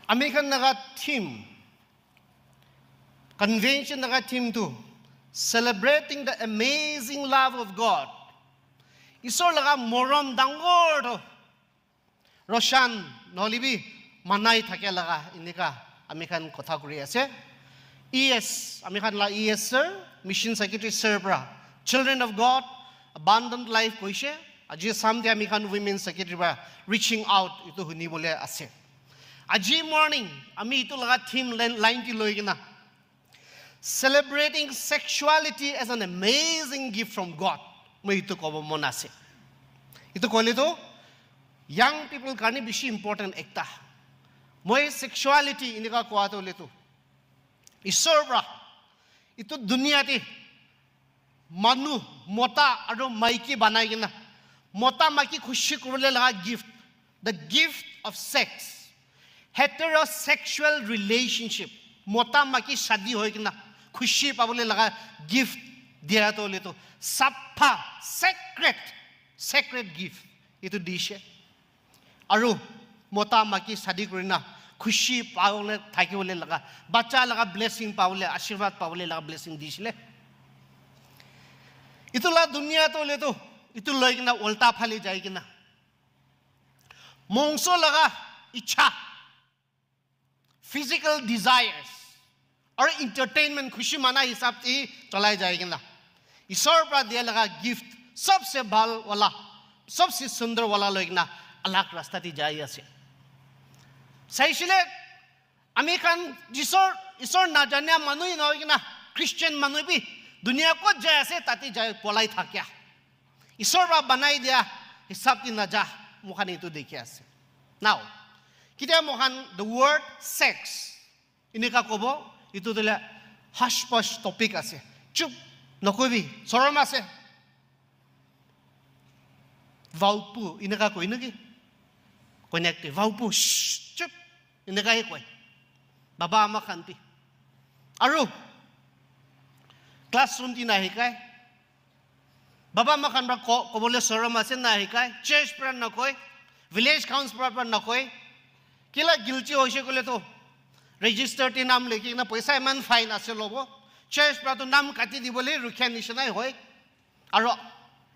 American naga theme, convention naga theme too, celebrating the amazing love of God. Isor laga morom dangor to, Roshan nolibi manai thake laga inika American kotha kuri ase. ES, American la ES sir, Mission Secretary Sir Bra, Children of God, Abundant Life koise. Aji samde American Women's Secretary Bra reaching out itu huni bole ase. Aji morning, ami itu laga theme line ti loi kina. Celebrating sexuality as an amazing gift from God. Moi itu kobo mon ase. Itu kole to young people karni bishi important ekta. Moi sexuality inika koa to le to. Isor bra itu dunia ti manu mota aro maiki banai kina. Mota maki khushi kurle laga gift. The gift of sex. Heterosexual relationship. Mota maki shadi hoy kina. Khushi pabole laga gift dia to le to. Sapha sacred gift. Itu dishe. Aru mota maki shadi kurina. Khushi pabole thakibole laga. Bacha laga blessing pabole ashirwad pabole laga blessing dishile. Itu la dunia to le to. Itu loi kina ulta phali jai kina. Mongso laga ichha. Physical desires or entertainment khushi mana hisab ti chalai jayega. Isor pra dia laga gift sabse bhal wala sabse sundar wala loigna alag rasta ti jai ase. Saishile ami khan isor na janya manui noigna Christian manui bi dunia ko jai ase tati jai polai thakya. Isor pra banai dia hisab ti na ja mukhan itu dekhi ase. Now kita mohan the word sex ini ka kobo itu tela hush push topic ase chup nokobi sorom ase vaupu ini ka koi nagi connect vaupu chup ini ka koi baba ama khanti aru classroom ti na hikai baba ama khan ba ko bole sorom ase na hikai church pra na koi village council pra na koi Kila guilty hoise kole to register ti naam lekhi na paisa eman fine ase lobo church pra to naam kati di bole rukhiya nishnai hoy aro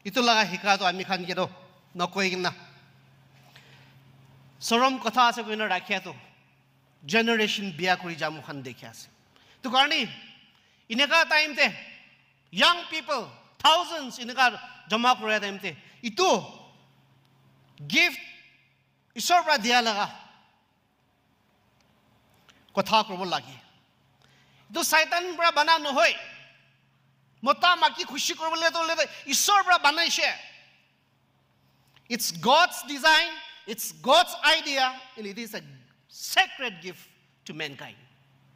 itu laga hika to ami khan ke to nokoi na sorom kotha ase koina rakhya to generation biya kuri jamu khan dekhya ase to karni ineka time te young people thousands ineka jama kura time te itu gift isor pra dia laga kotha korbo lagi to saitan pra bana no hoy mota maki khushi korbole to le ishor pra banaise it's God's design, it's God's idea, and it is a sacred gift to mankind.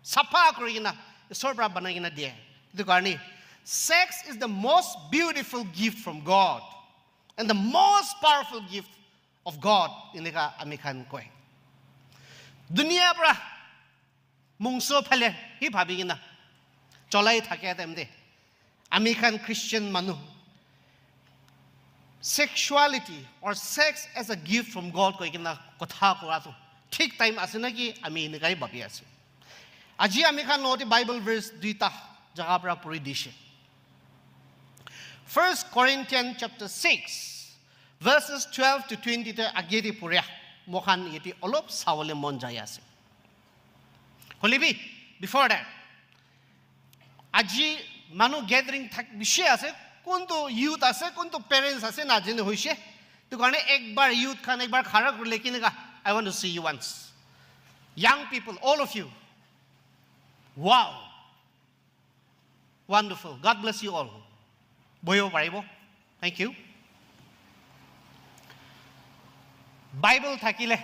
Sapha korina ishor pra banaina dia itu karni sex is the most beautiful gift from God and the most powerful gift of God inika amikhan koi dunia pra mungso phale hi bhabigina cholai thake temde ami khan Christian manu sexuality or sex as a gift from God koikina kotha kora to thik time ase na ki ami ni kai babi ase aji ami khan loti Bible verse duita jaga pra puri dishe 1 Corinthians chapter 6 verses 12 to 20 te ageti puria mokhan yeti olop sawole mon jai ase Holibi, before that, aji manu gathering thak bishe ase, kunto youth ase, kunto parents ase na jene hoise. To karne ek bar youth khan ek bar khara kor lekin ka I want to see you once. Young people, all of you. Wow. Wonderful. God bless you all. Boyo paribo. Thank you. Bible thakile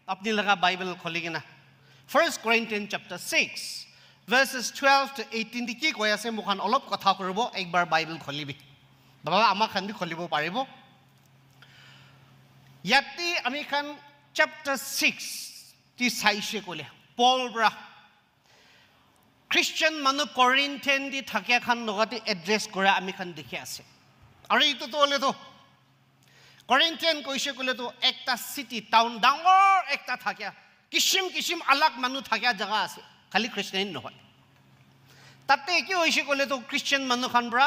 apni laga Bible kholigina 1 Corinthians chapter 6 verses 12 to 18 diki koi ase mukhan olop kotha koribo ekbar Bible kholibi baba ama khan bi kholibo paribo yati ami khan chapter 6 ti saise kole Paul bra Christian manu Corinthian di thakya khan logati address kora ami khan dekhi ase ari itu to le to Corinthian koise kole to ekta city town dangor ekta thakya কিছিম আলাগ মানুহ থকা জাগা আছে খালি খ্ৰীষ্টান নহয় তাতে কি হৈছে ক'লে তো খ্ৰীষ্টান মানুহখান পৰা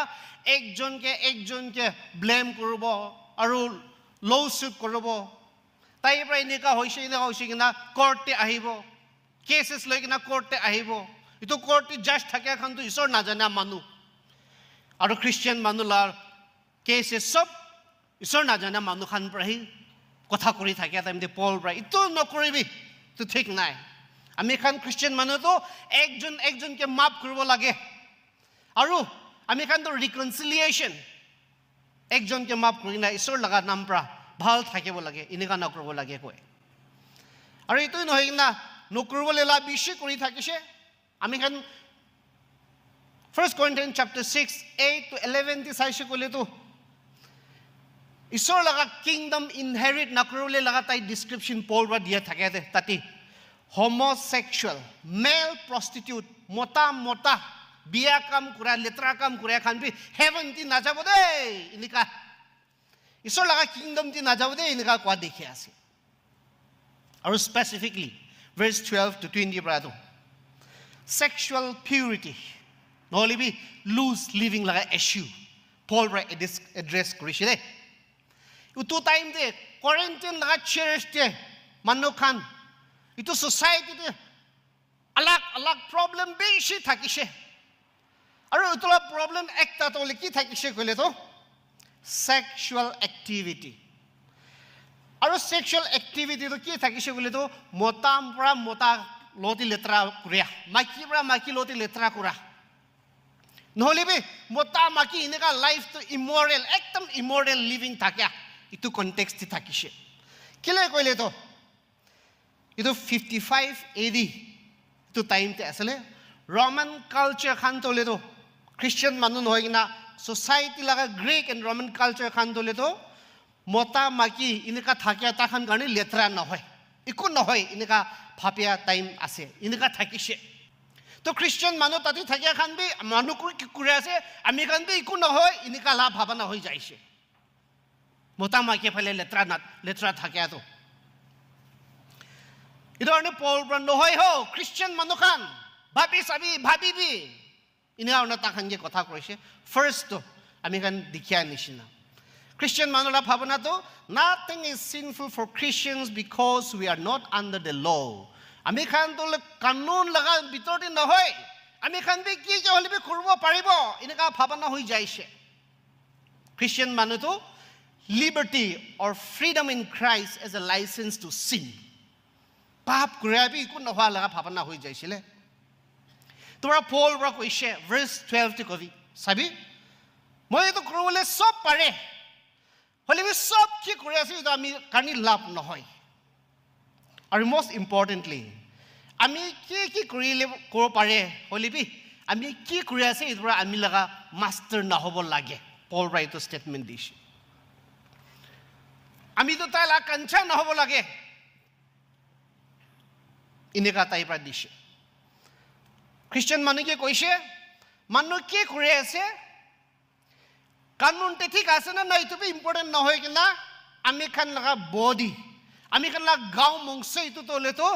একজনকে ব্লেম কৰিব আৰু লৌচুট কৰিব তাইৰ পৰা এনেকুৱা হৈছে কিনা কোৰ্টে আহিব কেছেছ লৈ কিনা কোৰ্টে আহিব এইটো কোৰ্টে জাজ থাকে এখনতো ঈশ্বৰ নাজানে মানুহ আৰু খ্ৰীষ্টান মানুহৰ কেছেছ চব ঈশ্বৰ নাজানে মানুহখান পৰাহি কথা কৰি থাকে টাইমতে পল পৰা ইটো নকৰিবি তো ঠিক নাই আমি খান খ্ৰীষ্টান মানুহতো একজনকে মাফ কৰিব লাগে আৰু আমি খানতো ৰিকনচিলিয়েশ্যন একজনকে মাফ কৰি না ঈশ্বৰ লগা নাম পৰা ভাল থাকিব লাগে এনেকুৱা নকৰিব লাগে কয় আৰু এইটোই নহয় না নকৰিবলৈ লা বেছি কৰি থাকিছে আমি খান 1 Corinthians chapter 6 8 to 11 তে চাইছে ক'লে তো ঈশ্বৰ লগা কিংডম ইনহেৰিট নকৰিবলৈ লগা তাই ডিসক্ৰিপশন পল পৰা দিয়া থাকে তাতে homosexual male prostitute mota বিয়া কাম কৰা লেত্ৰা কাম কৰা খান বি হেভেন তি নাযাব দেই এনেকা ঈশ্বৰ লগা কিংডম তি নাযাব দেই এনেকা কোৱা দেখি আছে আৰু স্পেসিফিকলি verse 12 to 20 পৰা তো sexual purity নহলে বি লুজ লিভিং লগা ইস্যু পল পৰা এড্ৰেছ কৰিছিলে উটো টাইম দে কোৰিন্থিয়ান লগা চাৰ্চতে মানুহ খান ইটো সোসাইটিতে আলাগ প্ৰবলেম বেছি থাকিছে আৰু ইটোলা প্ৰবলেম একটা তোলে কি থাকিছে কইলে তো সেক্সুয়াল অ্যাক্টিভিটি আৰু সেক্সুয়াল অ্যাক্টিভিটি তো কি থাকিছে কইলে তো মতা লতি লেত্ৰা কৰিয়া মাইকি পৰা মাইকি লতি লেত্ৰা কৰা নহলে বে মতা মাইকি এনেকা লাইফ তো ইমোৰেল একদম ইমোৰেল লিভিং থাকে ইটো কনটেক্সট থাকিছে কেলে কইলে তো ইটো 55 AD তো টাইমতে আসলে রোমান কালচার খান তোলে তো খ্রিস্টান মানুহ নহয় কিনা সোসাইটি লাগা গ্রিক এন্ড রোমান কালচার খান তোলে তো মতা মাকি এনেকা থাকে তাখান কাৰণে লেত্ৰা নহয় একো নহয় এনেকা ভাপিয়া টাইম আছে এনেকা থাকিছে তো খ্রিস্টান মানুহ তাতে থাকে খান বি মানুহ কি কৰি আছে আমি খান বি একো নহয় এনেকা লা ভাবনা হৈ যাইছে মতা মাকি ফলে লেত্ৰা থাকে তো ইটো কাৰণে পল পৰা নহয় হো খ্ৰীষ্টিয়ান মানুহখান ভাবিবি এনেকুৱা তাখানকে কথা কৈছে ফাৰ্ষ্ট আমি খান দেখিয়া নিচিনা খ্ৰীষ্টিয়ান মানুহৰ ভাৱনাটো nothing is sinful for Christians because we are not under the law আমি খান তো কানুন লগা ভিতৰতে নহয় আমি খান বি কি হ'লে বি কৰিব পাৰিব এনেকুৱা ভাৱনা হৈ যাইছে খ্ৰীষ্টিয়ান মানুহটো liberty or freedom in Christ as a license to sin পাপ কৰাবি একো নোহোৱা লগা ভাৱনা হৈ যাইছিলে তোমাৰ পল পৰা কৈছে ভাৰ্চ 12 তে কবি চাবি মই এইটো কৰিবলৈ সব পাৰে হলে সব কি কৰি আছে এইটো আমি কানি লাভ নহয় আৰু মোষ্ট ইম্পৰ্টেণ্টলি আমি কি কৰিলে কৰিব পাৰে হলে আমি কি কৰি আছে এইটো আমি লগা মাষ্টাৰ নহব লাগে পল পৰা এইটো ষ্টেটমেণ্ট দিছে আমিতো তাই লগা কাঞ্চা নহব লাগে এনেকা তাই পৰা দিছে খ্ৰীষ্টিয়ান মানুহকে কৈছে মানুহ কি কৰি আছে কানুনতে ঠিক আছে না নাই এইটো ইম্পৰ্টেণ্ট নহয় কিনা আমি খান লগা বডি আমি খান লগা গাঁও মংস এইটো তোলেতো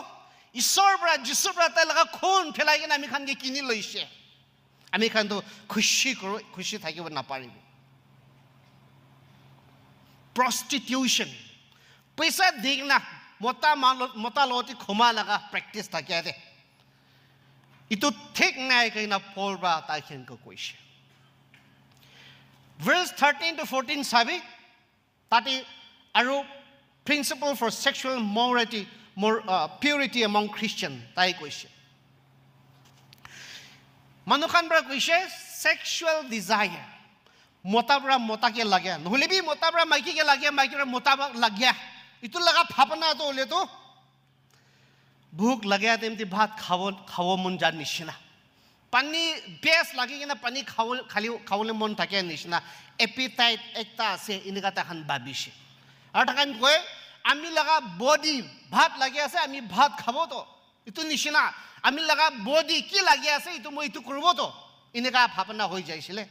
ঈশ্বৰৰ পৰা যীশুৰ পৰা তাই লগা খুন ফেলাই কিনে আমি খানকে কিনি লৈছে আমি খানতো খুচি থাকিব নাপাৰিব প্ৰষ্টিটিউশ্যন পইচা দি কিনা মতা লগতে ক্ষমা লগা প্ৰেক্টিছ থাকে দে ইটো ঠিক নাই কিনা পল বা তাইখনকে কৈছে ভাৰ্চ 13 to 14 চাবি তাতে আৰু principle for sexual purity among Christian তাই কৈছে মানুহখান পৰা কৈছে সেক্সুৱেল ডিজায়াৰ মতা পৰা মতাকে লাগে নহলে বি মতা পৰা মাইকীকে লাগে মাইকী পৰা মতা লাগে ইটো লগা ভাৱনা তো হলে তো ভোক লাগে তেমতি ভাত খাব মন যাৰ নিচিনা পানী বেছ লাগি কিনে পানী খাবলৈ মন থাকে নিচিনা এপিটাইট একটা আছে এনেকা তাখান ভাবিছে আৰু তাখান কয় আমি লগা বডি ভাত লাগি আছে আমি ভাত খাব তো ইটো নিচিনা আমি লগা বডি কি লাগি আছে ইটো মই ইটো কৰিব তো এনেকা ভাৱনা হৈ যাইছিলে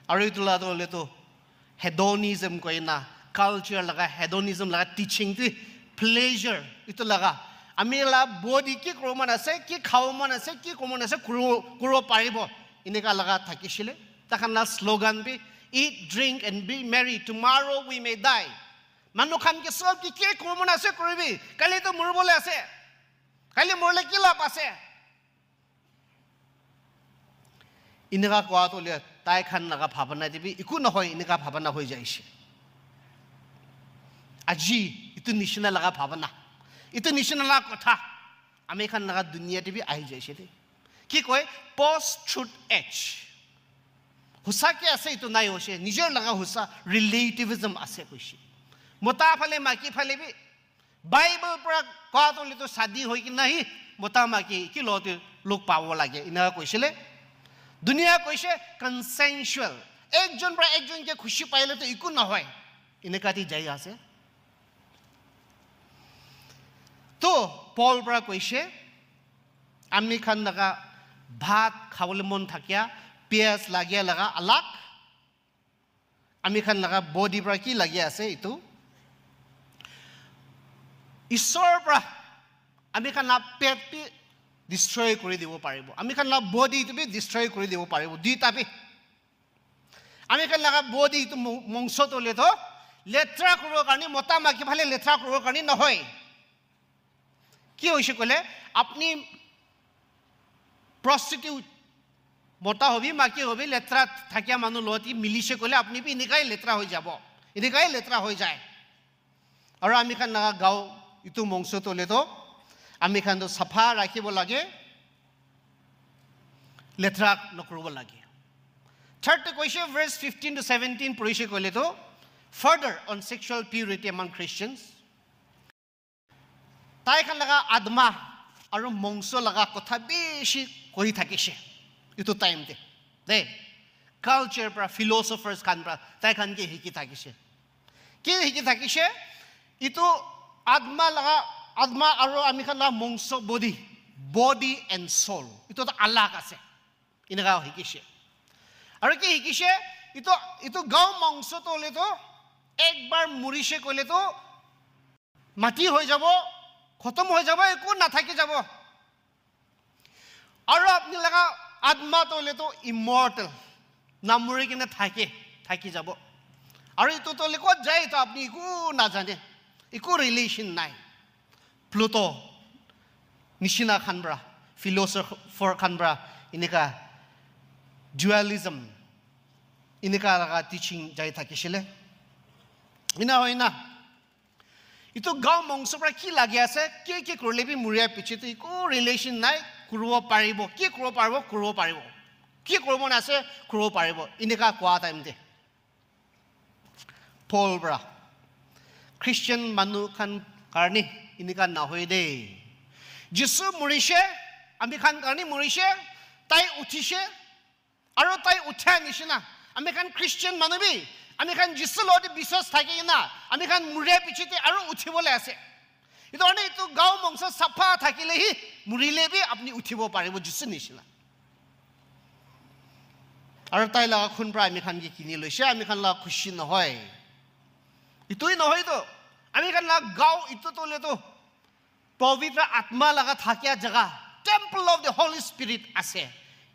আৰু ইটো লাটো হলে তো হেডনিজম কয় না কালচাৰ লগা হেডনিজম লগা টিচিং প্লেজাৰ ইটো লগা আমি লা বডি কি ক্ৰমণ আছে কি খাওমান আছে কি কমন আছে কৰিব পাৰিব এনেকা লগা থাকিছিলে তাখান না slogan be eat drink and be merry tomorrow we may die মানুহ খান কি সব কি ক্ৰমণ আছে কৰিবি কালি তো মৰিবলৈ আছে কালি মৰলে কি লাভ আছে এনেকা কোৱাটো তাই খান লগা ভাৱনা দিবি একো নহয় এনেকা ভাৱনা হৈ যাইছে আজি ইটো নিচিনা লগা ভাৱনা ইটো নিচিনা লগা কথা আমি খান লগা দুনিয়া টিভি আহি যাইছে দেই কি কয় পোষ্ট ট্ৰুথ এজ হুঁচাকে আছে ইটো নাই হৈছে নিজৰ লগা হুঁচা ৰিলেটিভিজম আছে কৈছে মতা ফালে মাইকী ফালে বি বাইবেল পৰা কোৱাটো শাদী হৈ কি নাহি মতা মাইকী কি লওঁতে লোক পাব লাগে এনেকা কৈছিলে দুনিয়া কৈছে কনসেনচুৱেল একজন পৰা একজনকে খুশি পাইলেতো একো নহয় এনেকাটি যাই আছে তো পল পৰা কৈছে আমি খান লগা ভাত খাবলৈ মন থাকিয়া পিয়াজ লাগিয়া লগা আলাক আমি খান লগা বডি পৰা কি লাগি আছে এইটো ঈশ্বৰৰ পৰা আমি খান পেট পি ডিষ্ট্ৰয় কৰি দিব পাৰিব আমি খান বডিটো বি ডিষ্ট্ৰয় কৰি দিব পাৰিব দুইটা বি আমি খান লগা বডিটো মংসটো লেতো লেত্ৰা কৰিবৰ কাৰণে মতা মাইকী ফালে লেত্ৰা কৰিবৰ কাৰণে নহয় কি হৈছে ক'লে আপুনি প্ৰস্টিটিউট মতা হবি মাইকী হবি লেত্ৰা থাকিয়া মানুহ লতি মিলিছে ক'লে আপুনি বি এনেকাই লেত্ৰা হৈ যাব এনেকাই লেত্ৰা হৈ যায় আৰু আমি খান লগা গাঁও ইটো মংসটো লেতো আমি খান চাফা ৰাখিব লাগে লেত্ৰা নকৰিব লাগে থাৰ্ড কৈছে ভাৰ্ছ 15 to 17 পঢ়িছে ক'লেতো further on sexual purity among Christians তাই খান লগা আত্মা আৰু মংস লগা কথা বেছি কৰি থাকিছে ইটো টাইম দে কালচাৰ পৰা ফিলচফাৰ্ছ খান পৰা তাই খান কি শিকি থাকিছে কি শিকি থাকিছে ইটো আত্মা আৰু আমি খান মংস বডি এণ্ড সোল ইটো আলাগ আছে এনেকা শিকিছে আৰু কি শিকিছে ইটো গাঁও মংসটো হ'লেতো একবাৰ মৰিছে ক'লেতো মাটি হৈ যাব খতম হৈ যাব একো নাথাকি যাব আৰু আপুনি লগা আত্মাটো হ'লেতো ইমৰ্টেল নামৰি কিনে থাকি যাব আৰু ইটো তলে ক'ত যায় তো আপুনি একো নাজানে একো ৰিলেশ্যন নাই প্লুটো নিচিনা খান পৰা ফিলচফাৰ খান পৰা এনেকা ডুৱেলিজম এনেকা লগা টিচিং যাই থাকিছিলে ইনা হয় না ইটো গাঁও মংসৰ পৰা কি লাগি আছে কি কৰিলে বি মৰিয়াৰ পিছতো একো ৰিলেশ্যন নাই কৰিব পাৰিব কি কৰিব পাৰিব কি কৰিব নাছে কৰিব পাৰিব এনেকা কোৱা টাইম দে পল পৰা খ্ৰীষ্টিয়ান মানুহ খান কাৰণে এনেকা নহয় দেই যিছু মৰিছে আমি খান কাৰণে মৰিছে তাই উঠিছে আৰু তাই উঠাৰ নিচিনা আমি খান খ্ৰীষ্টিয়ান মানুহ বি আমি খান যিছু লগতে বিশ্বাস থাকে না আমি খান মৰিয়াৰ পিছতে আৰু উঠিবলৈ আছে এইটো কাৰণে এইটো গাঁও মংস চাফা থাকিলেহি মৰিলে বি আপুনি উঠিব পাৰিব যিছু নিচিনা আৰু তাই লগা খুন পৰা আমি খান কি কিনি লৈছে আমি খান লগা খুচি নহয় ইটোই নহয়তো আমি খান লগা গাঁও ইটোতো লেতো পবিত্ৰ আত্মা লগা থাকিয়া জেগা temple of the Holi spirit আছে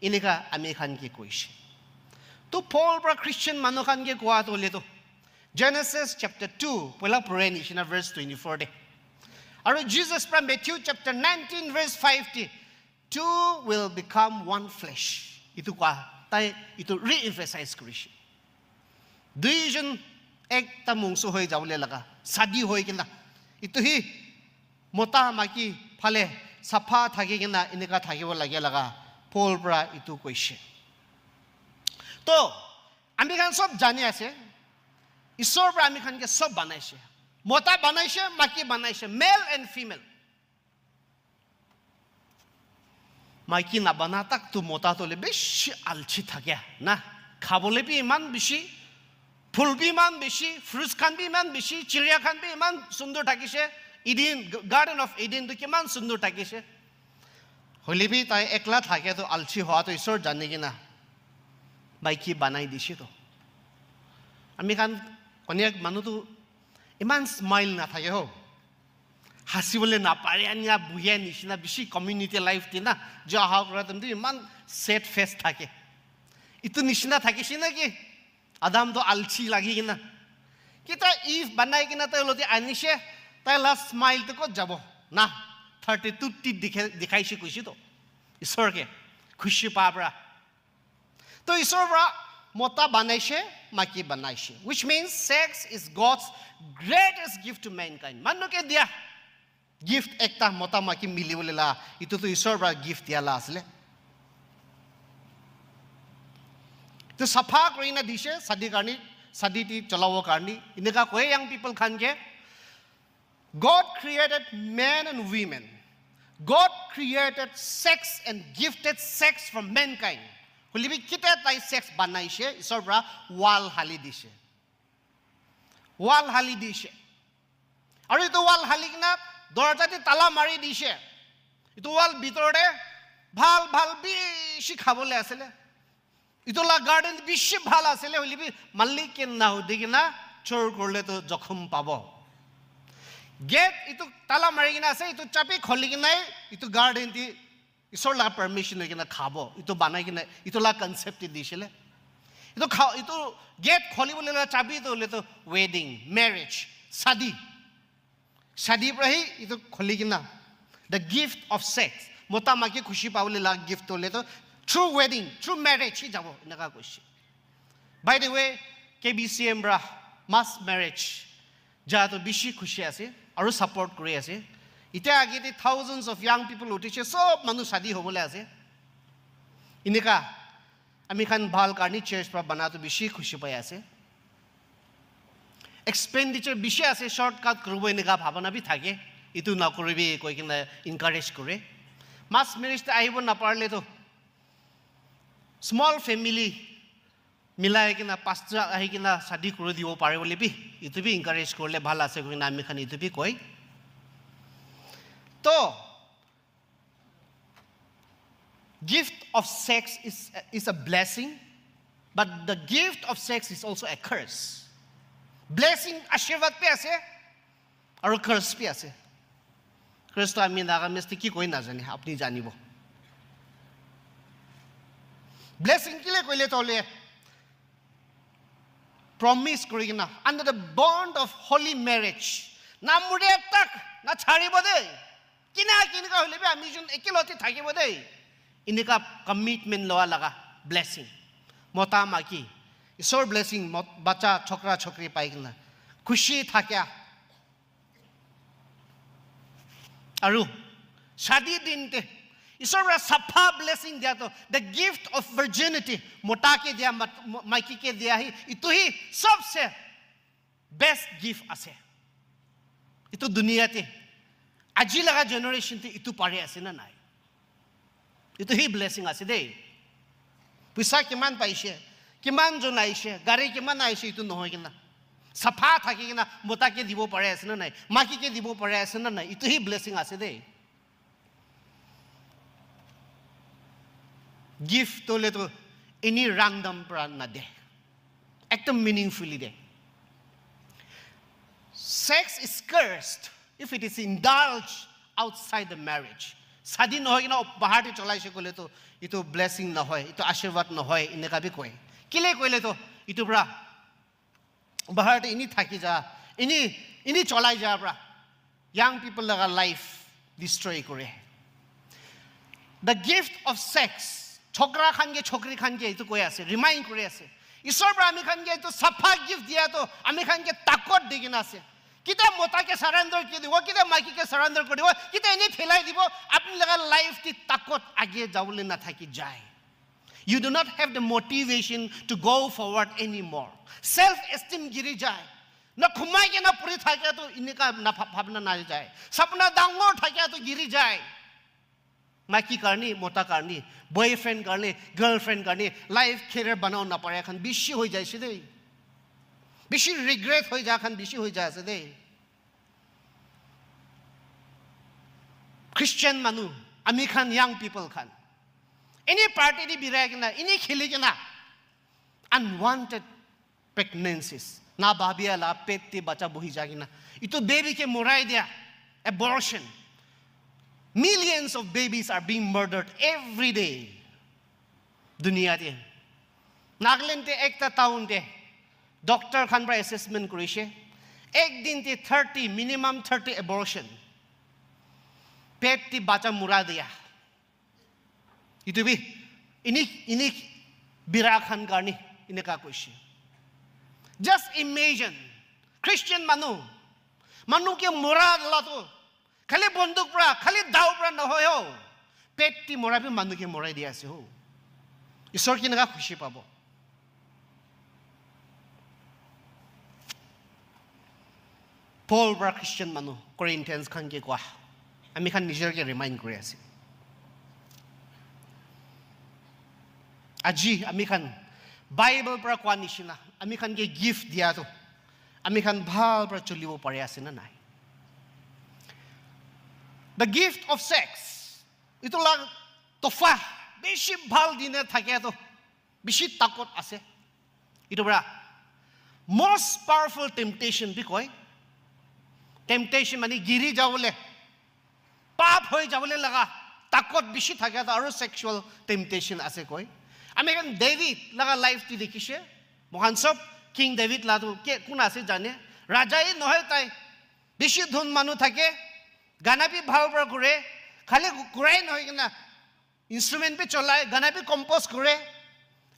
এনেকা আমি খান কি কৈছে তো পল পৰা খ্ৰীষ্টিয়ান মানুহ খান কি কোৱাটো হ'লেতো জেনেচিছ চেপ্টাৰ 2 পহিলা পঢ়ে নিচিনা ভাৰ্ছ 24 দে আৰু জিজাছ পৰা Matthew chapter 19 verse 5 two will become one flesh ইটো কোৱা তাই ইটো ৰিএমফাসাইজ কৰিছে দুইজন একটা মংস হৈ যাবলৈ লগা শাদী হৈ কিনা ইটো হি মতা মাইকী ফালে চাফা থাকি কিনা এনেকা থাকিব লাগে লগা পল পৰা ইটো কৈছে তো আমি খান সব জানি আছে ঈশ্বৰৰ পৰা আমি খানকে সব বনাইছে মতা বনাইছে মাইকী বনাইছে মেল এণ্ড ফিমেল মাইকী নাবানা তাক তো মতা তোলে বেছি আলচি থাকে না খাবলৈ বি ইমান বেছি ফুল বি ইমান বেছি ফ্ৰুটছ খান বি ইমান বেছি চিৰিয়া খান বি ইমান সুন্দৰ থাকিছে ইডেন গাৰ্ডেন অফ ইডেনটো কিমান সুন্দৰ থাকিছে হ'লে বি তাই একলা থাকে তো আলচি হোৱাটো ঈশ্বৰ জানে কিনা মাইকী বনাই দিছে তো আমি খান কণীয়াক মানুহটো ইমান স্মাইল নাথাকে হ হাসিবলে না পারে আনিয়া বুহিয়া নিচিনা বেশি কমিউনিটি লাইফ দিনা যে অহা কৰা তুমি ইমান সেট ফেস থাকে ইটো নিচিনা থাকিছে নাকি আদামটো আলছি লাগি কিনা কিতা ইফ বানাই কিনা তাই লতি আনিছে তাই লাস্ট স্মাইল তো কত যাব না 32 টি দেখাইছে কইছি তো ঈশ্বরকে খুশি পাবরা তো ঈশ্বর mota banaise maki banaise which means sex is God's greatest gift to mankind manu ke dia gift ekta mota maki mili bole la itu to ishor bra gift dia la asle to safa korina dishe sadi karni sadi ti chalawo karni ineka koe young people khan ke God created men and women God created sex and gifted sex from mankind Kulibi kita tai sex banaise isor bra wall hali dishe aru itu wall hali kina dorja ti tala mari dishe itu wall bitore bhal bishi khabole asile itu la garden bishi bhal asile kulibi malik ke na hodikina chor korle to jokhom pabo gate itu tala mari kina ase itu chapi kholi kina itu garden ti isor la permission kina khabo itu banai kina itu la concept disile itu gate kholi bole la chabi to le to wedding marriage shadi prahi itu kholi kina the gift of sex mota maki khushi paule la gift to le to through wedding through marriage hi jabo naka koshi by the way KBCM bra mass marriage ja to bishi khushi ase aru support kori ase Ita agiti thousands of young people utiche sob manu shadi hobole ase inika ami khan bhal karni church pra bana to bishi khushi pai ase expenditure bishi ase shortcut krubo inika bhabana bi thake itu na koribi koi kina encourage kore mass marriage ta aibo na parle to small family milai kina pastor ahi kina shadi kori dibo pare bole bi itu bi encourage korle bhal ase koi ami khan itu bi koi So, gift of sex is a blessing, but the gift of sex is also a curse. Blessing ashirvad pe ase, aru curse pe ase. Curse to ami naga mesti ki koi na jane, apni janibo. Blessing kile koile tole promise korigina under the bond of holy marriage. Na mure tak na chharibo de. Kina hole be ami jun ekiloti thakibo dei inika commitment lowa laga blessing mota maki isor blessing bacha chokra chokri pai kina khushi thakya aru shadi din te isor ra safa blessing dia to the gift of virginity mota ke dia maki ke dia hi itu hi sabse best gift ase itu dunia te Aji laga generation ti itu pare ase na nai. Itu hi blessing ase dei. Pisa kiman paise, kiman jo naise, gari kiman naise itu nohoi kina. Safa thaki kina mota ke dibo pare ase na nai. Maki ke dibo pare ase na nai. Itu hi blessing ase dei. Gift to le to any random pran na de. Ekdom meaningfully de. Sex is cursed if it is indulged outside the marriage. Sadi no hoy na bahar te cholai se kole to ito blessing na hoy ito ashirwad na hoy ineka bi koi kile koile to ito bra bahar te ini thaki ja ini cholai ja bra young people laga life destroy kore the gift of sex chokra khan ge chokri khan ge ito koi ase remind kore ase isor bra ami khan ge ito safa gift dia to ami khan ge takot digina ase kita mota ke surrender ki dibo kita maki ke surrender kori dibo kita ini thelai dibo apni laga life ti takot age jawle na thaki jai you do not have the motivation to go forward anymore self esteem giri jai na khumai ke na puri thake to inika na bhavna na jai sapna dangor thake to giri jai maki karni mota karni boyfriend karni girlfriend karni life career banao na pare khan bishi hoi jai sidei bishi regret hoi ja khan bishi hoi ja ase dei Christian manu ami khan young people khan any party di birai kina ini khili kina unwanted pregnancies na babia la pet ti bacha bohi ja kina itu baby ke morai dia abortion. Millions of babies are being murdered every day. Dunia te. Nagaland te ekta town te. Doctor khan pra assessment kurishe. Ek din te 30, minimum 30 abortion. Pet ti bacha mura diya. Itu bi ini birakhan karni ineka kuishe. Just imagine Christian manu ke mura dala to khali bonduk pra khali dau pra na hoyo pet ti mura bi manu ke mura diya ase ho. Isor ki naga khushi pabo. Paul bra Christian manu Corinthians khan ke kwa ami khan nijer ke remind kore ase. Aji ami khan Bible pra kwa nishina ami khan ke gift dia to ami khan bhal pra chulibo pare ase na nai. The gift of sex ito lag tofa beshi bhal dine thake to beshi takot ase. Ito bra most powerful temptation bi koi temptation mani giri jawole pap hoi jawole laga takot beshi thake to aru sexual temptation ase koi. Ami kan David laga life ti dekhishe mohan sob King David ladu ke kuna ase jane rajai nohoy tai beshi dhun manu thake gana bi bhal pra kore khali kurai nohoy kina instrument pe cholai gana bi compose kore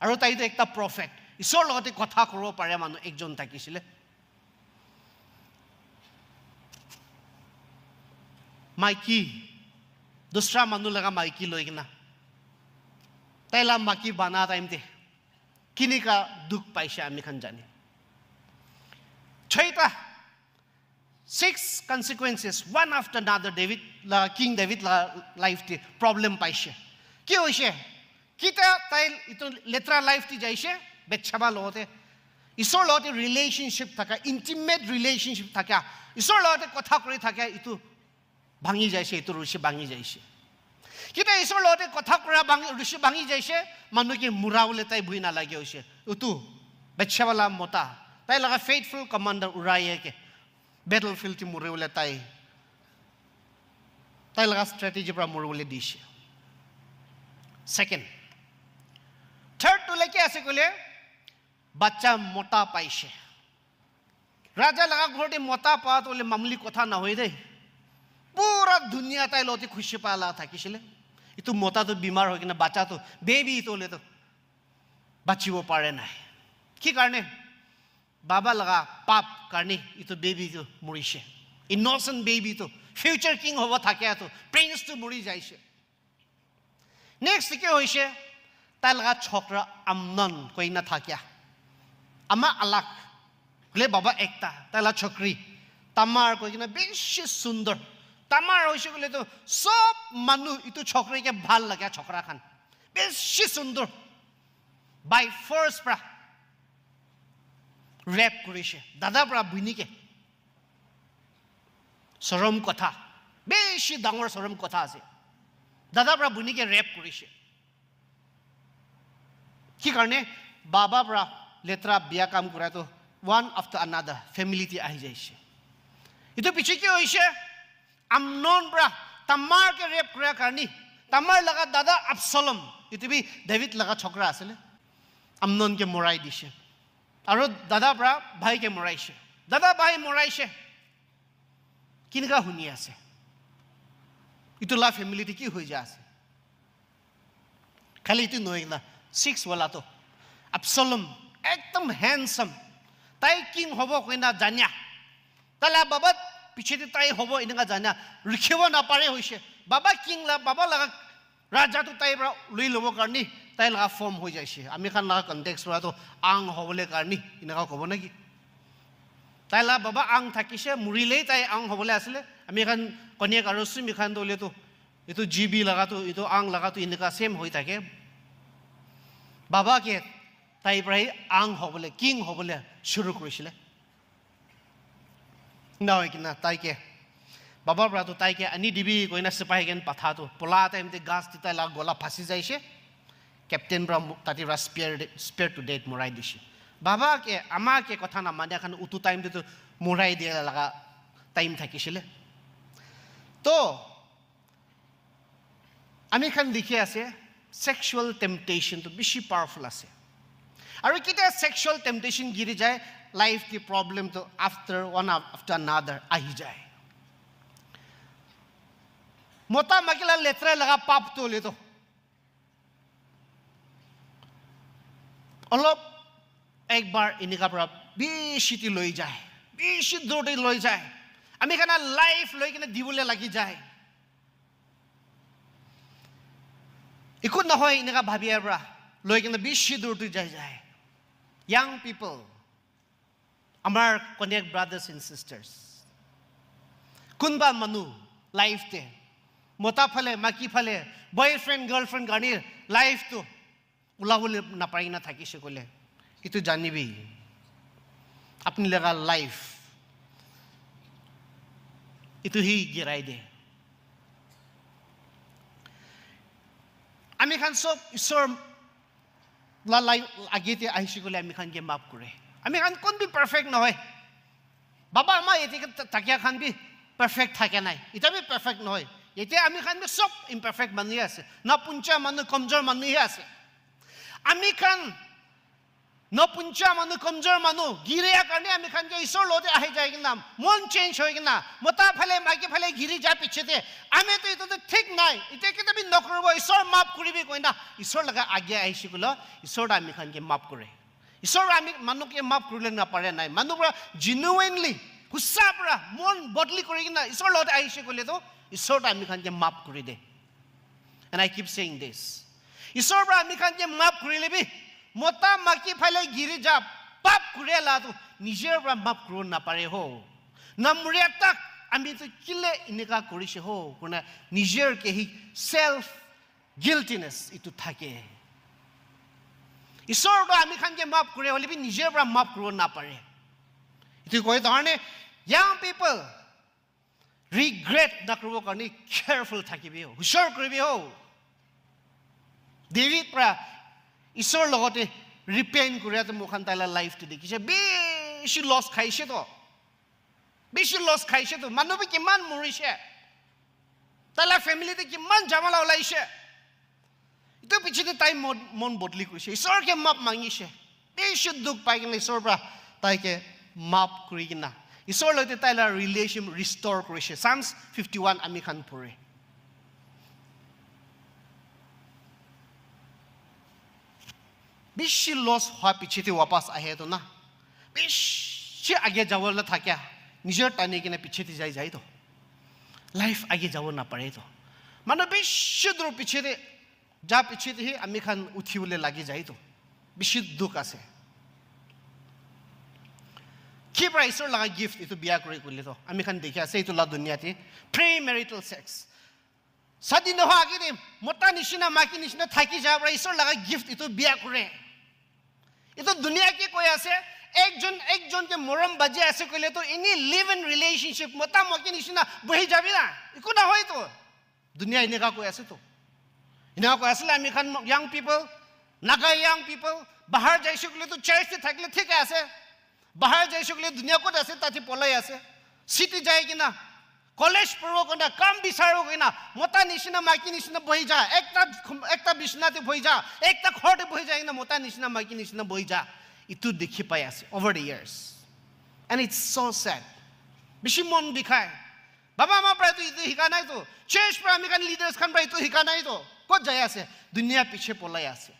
aru tai to ekta prophet isor logote kotha koro pare manu ekjon thakisile. Maiki dusra manu laga maiki loi kina taila maki bana time te kini ka duk paise ami khan jane. Chaita 6 consequences one after another King David life te problem paise. Ki hoise kita tai ito letra life ti jaise betchaba lote isor lote relationship thaka intimate relationship thaka isor lote kotha kori thaka itu bhangi jaise itu rushi bhangi jaise. Kita isor lote kotha kora rushi bhangi jaise manu ke muraule tai bhui na lage hoise utu betchabala mota tai laga faithful commander Uriah ke battlefield ti muraule tai laga strategy pra muraule dishe. Second third to leke ase kole bacha mota paise raja laga ghorte mota pa to le mamli kotha na hoi dei pura dunia tai loti khushi pala thakisile itu mota to bimar hoy kina bacha to baby to le to bachibo pare nai ki karne baba laga pap karne itu baby to murishe innocent baby to future king hobo thake to prince to muri jaise. Next ke hoise tai laga chokra Amnon koina thakya ama alak le baba ekta tai la chokri Tamar koina beshi sundar Tamar hoise kole to sob manu itu chokri ke bhal lagya chokra khan beshi sundar by force pra rape korise dada pra buni ke sorom kotha beshi dangor sorom kotha ase dada pra buni ke rape korise ki karne baba pra letra biya kam kora to one after another family ti ahi jaise. Itu piche ki hoise Amnon bra Tamar ke rape kora karni Tamar laga dada Absalom itu bi David laga chokra asile Amnon ke morai dishe aru dada bra bhai ke moraise dada bhai moraise kinka huni ase itu la family ti ki hoi ja ase khali itu noi na 6 wala to Absalom ekdom handsome tai king hobo koina janya tala babat piche te tai hobo inga janya rikhibo na pare hoise baba king la baba laga raja to tai bra lui lobo karni tai laga form hoi jaise ami khan laga context ra to ang hobole karni inga kobo naki tai la baba ang thakise murile tai ang hobole asle ami khan konia karu sumi khan dole to itu gb laga to itu ang laga to inga same hoi thake baba ke tai brai ang hobole king hobole shuru korisile naoi kina tai ke baba bra to tai ke ani dibi koina sipai gen patha to pola time te gas ti tai la gola phasi jaise captain bra tati ra spear to death morai dishi baba ke ama ke kotha na mane khan utu time te to morai dia laga time thakisile তো আমি খান দেখি আছে sexual temptation to বেশি powerful আছে আৰু কিটা sexual temptation গিৰি যায় life কি problem to after another আহি যায় মতা মাকিলা লেতৰা লগা পাপ তো লে তো অলপ একবাৰ এনেকা পৰা বেছিটি লৈ যায় বেছি দৌৰি লৈ যায় আমি খানা লাইফ লৈ কিনে দিবলৈ লাগি যায় একো নহয় এনেকা ভাবিয়াৰ পৰা লৈ কিনে বেছি দৌৰি যায় young people আমাৰ connect brothers and sisters কোনবা মানুহ লাইফ তে মতা ফালে মাকি ফালে বয়ফ্ৰেণ্ড গাৰ্লফ্ৰেণ্ড গানিৰ লাইফ তো উলাবলৈ নাপাৰি না থাকিছে কলে ইটো জানিবি আপনি লগা লাইফ ইটো হি গিৰাই দে আমি খান সব ঈশ্বৰ আগেতে আহিছে কলে আমি খান কে মাফ কৰে আমি খান কোন বি পারফেক্ট নহয় বাবা মা এতিকে তাকিয়া খান বি পারফেক্ট থাকে নাই এটা বি পারফেক্ট নহয় এতিয়া আমি খান বি সব ইমপারফেক্ট মানুহ আছে না পুঞ্চা মানুহ কমজোৰ মানুহ আছে আমি খান নপুঞ্চা মানুহ কমজোৰ মানুহ গিৰিয়া কাৰণে আমি খান যে ঈশ্বৰ লতে আহি যায় কিনা মন চেঞ্জ হৈ কিনা মতা ফালে মাইকি ফালে গিৰি যা পিছতে আমি তো এটা ঠিক নাই এটা কি তুমি নকৰব ঈশ্বৰ মাফ কৰিবি কইনা ঈশ্বৰ লগা আগে আহিছে কল ঈশ্বৰ আমি খান কে মাফ কৰে ঈশ্বৰ আমি মানুহকে মাফ কৰিলে না পাৰে নাই মানুহ পৰা জেনুইনলি হুছা পৰা মন বদলি কৰি কিনা ঈশ্বৰ লতে আহিছে কলে তো ঈশ্বৰ আমি খান কে মাফ কৰি দে and I keep saying this ঈশ্বৰ পৰা আমি খান কে মাফ কৰিলে বি মতা মাকি ফালে গিৰি যা পাপ কৰে লাটো নিজৰ পৰা মাফ কৰিব নাপাৰে হো নামৰিয়া তাক আমি তো কিলে এনেকা কৰিছে হো কোনা নিজৰ কে হি সেলফ গিল্টিনেস ইটো থাকে ঈশ্বৰটো আমি খান কে মাফ কৰে হলি বি নিজৰ পৰা মাফ কৰিব নাপাৰে ইটো কয় ধৰণে young people regret নকৰিব কাৰণে কেয়াৰফুল থাকিবি হুশৰ কৰিবি হো ডেভিড পৰা ঈশ্বৰ লগতে ৰিপেন্ট কৰে তো মুখান তাইলা লাইফ তো দেখিছে বেছি লছ খাইছে তো মানুহ বি কিমান মৰিছে তাইলা ফেমিলিতে কিমান জামালা ওলাইছে ইটো পিছতে তাই মন বদলি কৰিছে ঈশ্বৰকে মাপ মাগিছে বেছি দুখ পাই কিনে ঈশ্বৰৰ পৰা তাইকে মাপ কৰি কিনা ঈশ্বৰৰ লগতে তাইলা ৰিলেশ্যন ৰিষ্টৰ কৰিছে Psalms 51 আমি খান পঢ়ে বেছি লছ হোৱা পিছতে वापस আহে তো না বেছি আগে যাবলৈ থাকে নিজৰ টানি কিনে পিছতে যায় তো লাইফ আগে যাব নাপাৰে তো মানে বেছি দূৰ পিছতে যা পিছতে আমি খান উঠিবলৈ লাগি যায় তো বেছি দুখ আছে কি পৰা ঈশ্বৰ লগা গিফট ইটো বিয়া কৰি কৰিলে তো আমি খান দেখি আছে ইটো লা দুনিয়াতে প্ৰি মেৰিটেল সেক্স সাদি নহয় আগে মতা নিচিনা মাকি নিচিনা থাকি যাব পৰা ঈশ্বৰ লগা গিফট ইটো বিয়া কৰে ইটো দুনিয়া কি কৈ আছে একজন কে মৰম বাজি আছে কইলে তো এনি লিভ ইন রিলেশনশিপ মতা মকি নিচিনা বহি যাবি না ইকো না হয় তো দুনিয়া এনেকা কৈ আছে তো এনেকা কৈ আছে আমি খান ইয়াং পিপল নাগা ইয়াং পিপল বাহিৰ যাইছে কইলে তো চাৰ্চে থাকিলে ঠিক আছে বাহিৰ যাইছে কইলে দুনিয়া ক'ত আছে তাতে পলাই আছে সিটি যায় কিনা কলেজ পঢ়ব কনা কাম বিচাৰো কনা মতা নিচিনা মাইকি নিচিনা বহি যা একটা বিছনাতে বহি যা একটা ঘৰতে বহি যায় না মতা নিচিনা মাইকি নিচিনা বহি যা ইটো দেখি পাই আছে over the years and it's so sad বেছি মন বিখায় বাবা মা প্ৰায় তো ইটো হিকা নাই তো চাৰ্চ পৰা আমি কান লিডাৰ্স খান প্ৰায় ইটো হিকা নাই তো ক'ত যায় আছে দুনিয়া পিছে পলাই আছে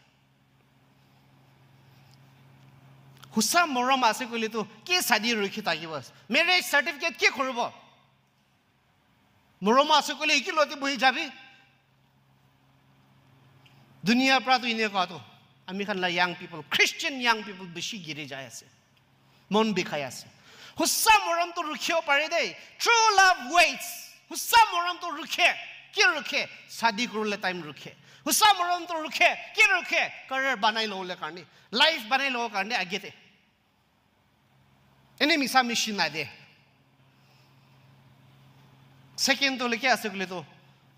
হুছা মৰম আছে কইলে তো কি সাদি ৰখি থাকিব মেৰেজ সাৰ্টিফিকেট কি কৰিব মৰম আছে কইলে কি লতি বহি যাবি দুনিয়া পৰা তো ইনে কাটো আমি খান লা ইয়াং পিপল খ্ৰীষ্টিয়ান ইয়াং পিপল বেছি গিৰি যায় আছে মন বিখাই আছে হুছা মৰম তো ৰখিও পাৰে দেই ট্ৰু লাভ ওয়েটস হুছা মৰম তো ৰখে কি ৰখে শাদি কৰিলে টাইম ৰখে হুছা মৰম তো ৰখে কি ৰখে কাৰিয়াৰ বনাই লওলে কাৰণে লাইফ বনাই লও কাৰণে আগেতে এনে মিছা মিছি নাই দে সেকেন্ড তো লিখে আছে কইলে তো